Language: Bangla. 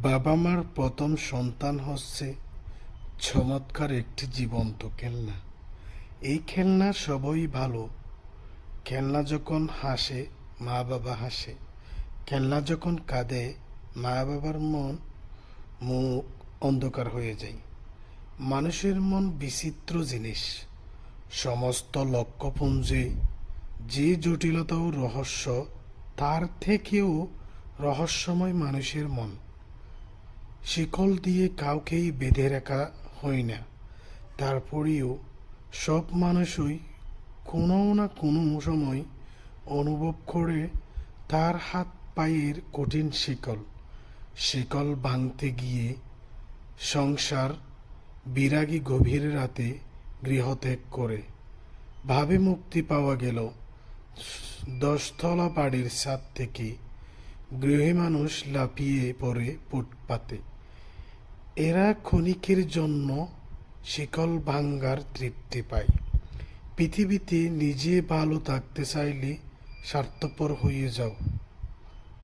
বাবা মার প্রথম সন্তান হচ্ছে চমৎকার একটি জীবন্ত খেলনা। এই খেলনা সবই ভালো। খেলনা যখন হাসে, মা বাবা হাসে। খেলনা যখন কাঁদে, মা বাবার মুখ অন্ধকার হয়ে যায়। মানুষের মন বিচিত্র জিনিস। সমস্ত লক্ষ্যপুঞ্জে যে জটিলতা ও রহস্য, তার থেকেও রহস্যময় মানুষের মন। শিকল দিয়ে কাউকেই বেঁধে রাখা হয় না। তারপরেও সব মানুষই কোনো না কোনো সময় অনুভব করে তার হাত পায়ের কঠিন শিকল। শিকল ভাঙতে গিয়ে সংসার বিরাগী গভীর রাতে গৃহত্যাগ করে। ভাবে মুক্তি পাওয়া গেল 10 তলা বাড়ির ছাদ থেকে। গৃহী মানুষ লাফিয়ে পড়ে ফুটপাতে। এরা ক্ষণিকের জন্য শিকল ভাঙ্গার তৃপ্তি পায়। পৃথিবীতে নিজে ভালো থাকতে চাইলে স্বার্থপর হয়ে যাও।